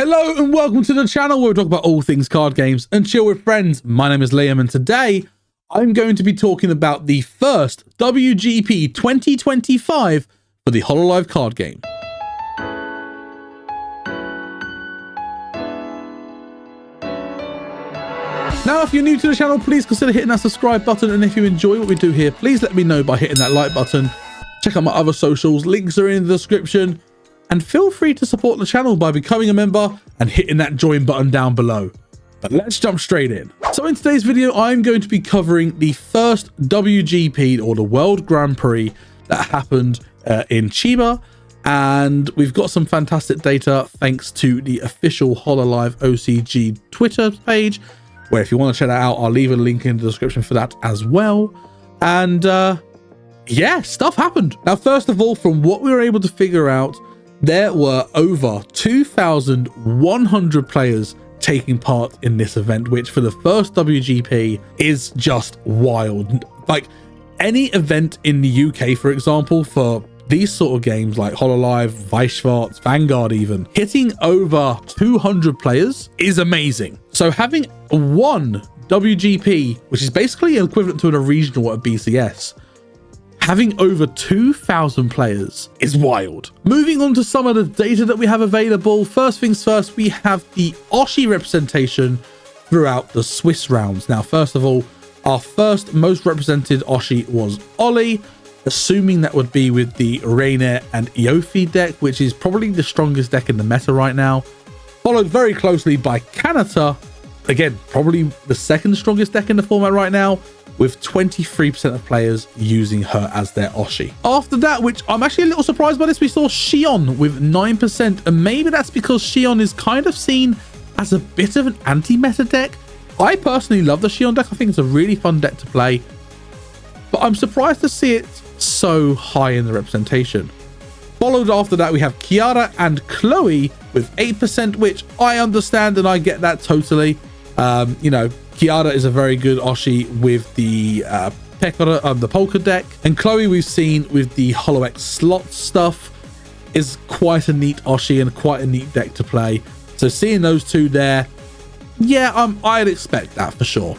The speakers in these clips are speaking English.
Hello and welcome to the channel where we talk about all things card games and chill with friends. My name is Liam and today I'm going to be talking about the first WGP 2025 for the Hololive card game. Now, if you're new to the channel, please consider hitting that subscribe button, and if you enjoy what we do here, please let me know by hitting that like button. Check out my other socials, links are in the description, and feel free to support the channel by becoming a member and hitting that join button down below. But let's jump straight in. So in today's video, I'm going to be covering the first WGP, or the World Grand Prix, that happened in Chiba, and we've got some fantastic data thanks to the official Hololive OCG Twitter page, where if you want to check that out, I'll leave a link in the description for that as well. And yeah, stuff happened. Now, first of all, from what we were able to figure out, there were over 2,100 players taking part in this event, which for the first WGP is just wild. Like, any event in the UK, for example, for these sort of games like Hololive, Weisschwarz, Vanguard even, hitting over 200 players is amazing. So having one WGP, which is basically equivalent to a regional at BCS, having over 2,000 players is wild. Moving on to some of the data that we have available. First things first, we have the Oshi representation throughout the Swiss rounds. Now, first of all, our first most represented Oshi was Ollie, assuming that would be with the Rainer and Iofi deck, which is probably the strongest deck in the meta right now, followed very closely by Kanata, again, probably the second strongest deck in the format right now, with 23% of players using her as their Oshi. After that, which I'm actually a little surprised by this, we saw Xion with 9%, and maybe that's because Xion is kind of seen as a bit of an anti-meta deck. I personally love the Xion deck. I think it's a really fun deck to play, but I'm surprised to see it so high in the representation. Followed after that, we have Kiara and Chloe with 8%, which I understand and I get that totally. You know, Kiara is a very good Oshi with the Pekora, the Polka deck, and Chloe we've seen with the HoloX slot stuff is quite a neat Oshi and quite a neat deck to play. So seeing those two there, yeah, I'd expect that for sure.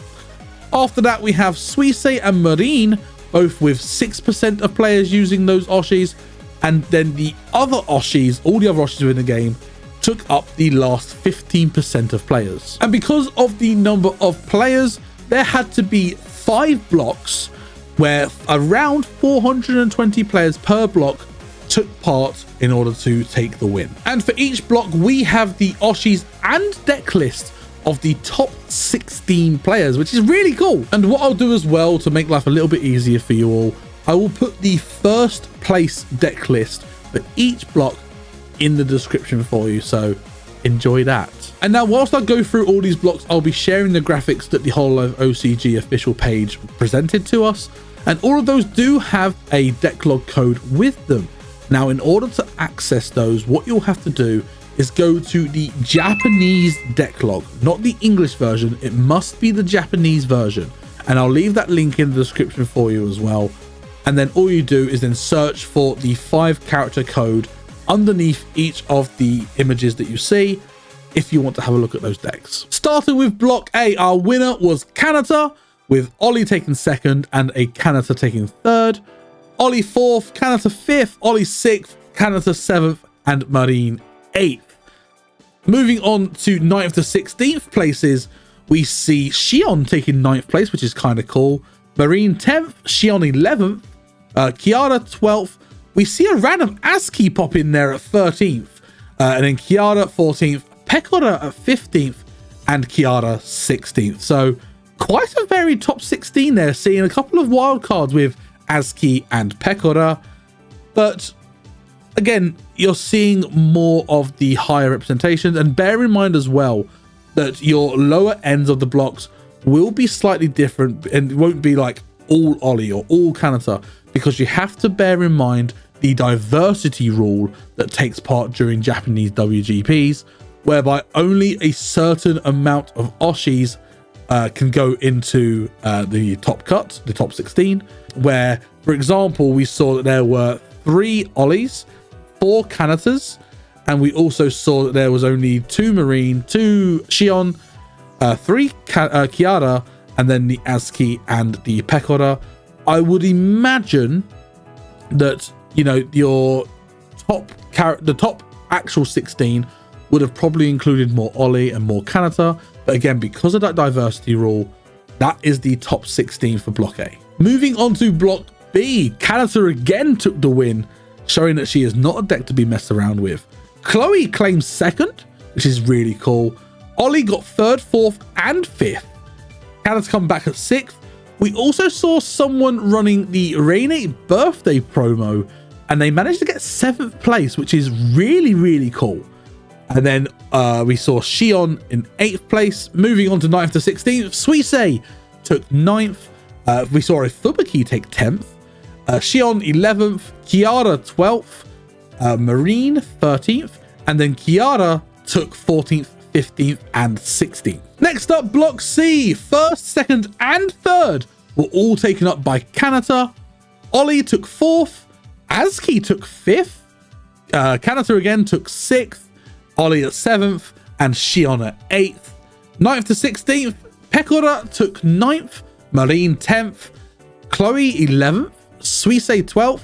After that, we have Suisse and Marine, both with 6% of players using those Oshis, and then the other Oshis, all the other Oshis within the game, took up the last 15% of players. And because of the number of players, there had to be 5 blocks where around 420 players per block took part in order to take the win. And for each block, we have the Oshis and deck list of the top 16 players, which is really cool. And what I'll do as well to make life a little bit easier for you all, I will put the first place deck list for each block in the description for you, so enjoy that. And now, whilst I go through all these blocks, I'll be sharing the graphics that the Hololive OCG official page presented to us, and all of those do have a decklog code with them. Now, in order to access those, what you'll have to do is go to the Japanese decklog, not the English version. It must be the Japanese version, and I'll leave that link in the description for you as well. And then all you do is then search for the 5-character code underneath each of the images that you see if you want to have a look at those decks. Starting with block A, our winner was Kanata, with Ollie taking second and a Kanata taking third, Ollie 4th, Kanata 5th, Ollie 6th, Kanata 7th, and Marine 8th. Moving on to 9th to 16th places, we see Xion taking 9th place, which is kind of cool, Marine 10th, Xion 11th, Kiara 12th, we see a random ASCII pop in there at 13th, and then Kiara 14th, Pekora at 15th, and Kiara 16th. So quite a very top 16 there, seeing a couple of wild cards with ASCII and Pekora. But again, you're seeing more of the higher representations, and bear in mind as well that your lower ends of the blocks will be slightly different, and it won't be like all Ollie or all Kanata, because you have to bear in mind the diversity rule that takes part during Japanese WGPs, whereby only a certain amount of Oshis can go into the top cut, the top 16, where, for example, we saw that there were 3 Ollies, 4 Kanatas, And we also saw that there was only 2 Marine, 2 Shion, 3 Kiara, and then the Azuki and the Pekora. I would imagine that, you know, your the top actual 16 would have probably included more Oli and more Kanata. But again, because of that diversity rule, that is the top 16 for Block A. Moving on to Block B, Kanata again took the win, showing that she is not a deck to be messed around with. Chloe claims 2nd, which is really cool. Oli got 3rd, 4th, and 5th. Kanata come back at 6th. We also saw someone running the Reine birthday promo, and they managed to get 7th place, which is really, really cool. And then we saw Shion in 8th place. Moving on to 9th to 16th, Suisei took 9th. We saw a Fubuki take 10th. Shion 11th, Kiara 12th, Marine 13th, and then Kiara took 14th, 15th, and 16th. Next up, Block C. 1st, 2nd, and 3rd were all taken up by Kanata. Oli took 4th, Azuki took 5th, Kanata again took 6th, Oli at 7th, and Shion at 8th. 9th to 16th, Pekora took 9th, Marine 10th, Chloe 11th, Suisei 12th,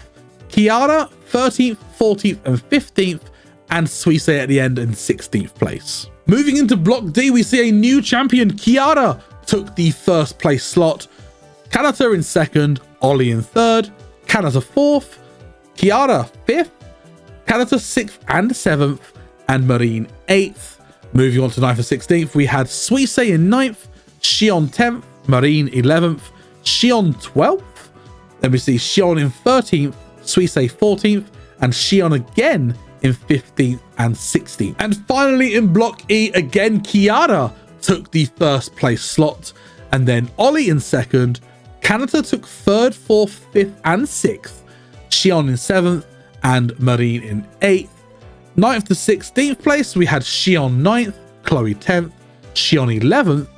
Kiara 13th, 14th, and 15th, and Suisei at the end in 16th place. Moving into Block D, we see a new champion. Kiara took the 1st place slot, Kanata in 2nd, Oli in 3rd, Kanata 4th, Kiara 5th, Kanata 6th and 7th, and Marine 8th. Moving on to 9th to 16th, we had Suisei in 9th, Shion 10th, Marine 11th, Shion 12th. Then we see Shion in 13th, Suisei 14th, and Shion again in 15th and 16th. And finally in Block E, again Kiara took the 1st place slot, and then Oli in 2nd, Kanata took 3rd, 4th, 5th, and 6th, Shion in 7th, and Marine in 8th. 9th to 16th place, we had Shion 9th, Chloe 10th, Shion 11th,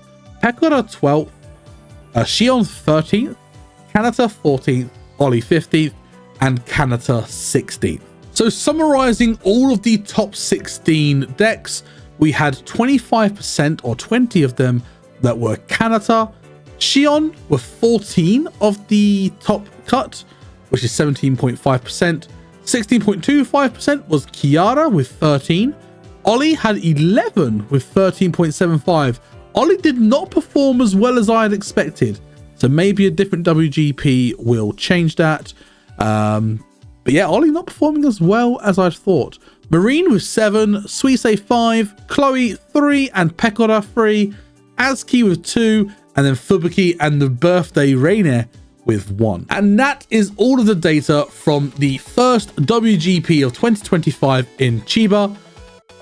Pekora 12th, Shion 13th, Kanata 14th, Oli 15th, and Kanata 16th. So summarizing all of the top 16 decks, we had 25% or 20 of them that were Kanata. Shion were 14 of the top cut, which is 17.5%. 16.25% was Kiara with 13. Oli had 11 with 13.75. Oli did not perform as well as I had expected, so maybe a different WGP will change that. But yeah, Oli not performing as well as I thought. Marine with 7, Suisei 5, Chloe 3, and Pekora 3, Azuki with 2, and then Fubuki and the birthday Reine with 1. And that is all of the data from the first WGP of 2025 in Chiba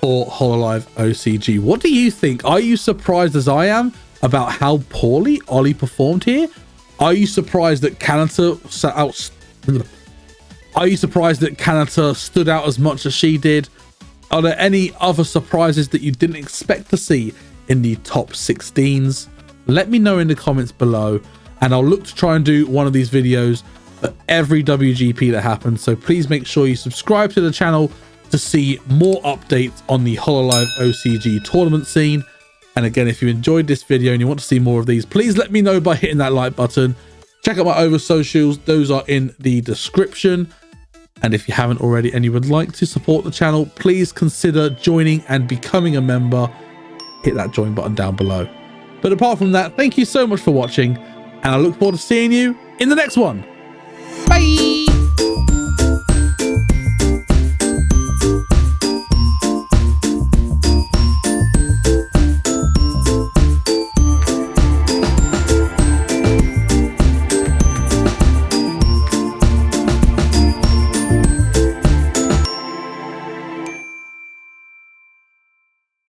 for Hololive OCG. What do you think? Are you surprised as I am about how poorly Oli performed here? Are you surprised that Kanata stood out as much as she did? Are there any other surprises that you didn't expect to see in the top 16s? Let me know in the comments below, and I'll look to try and do one of these videos for every WGP that happens. So please make sure you subscribe to the channel to see more updates on the Hololive OCG tournament scene. And again, if you enjoyed this video and you want to see more of these, please let me know by hitting that like button. Check out my other socials, those are in the description. And if you haven't already and you would like to support the channel, please consider joining and becoming a member. Hit that join button down below. But apart from that, thank you so much for watching, and I look forward to seeing you in the next one.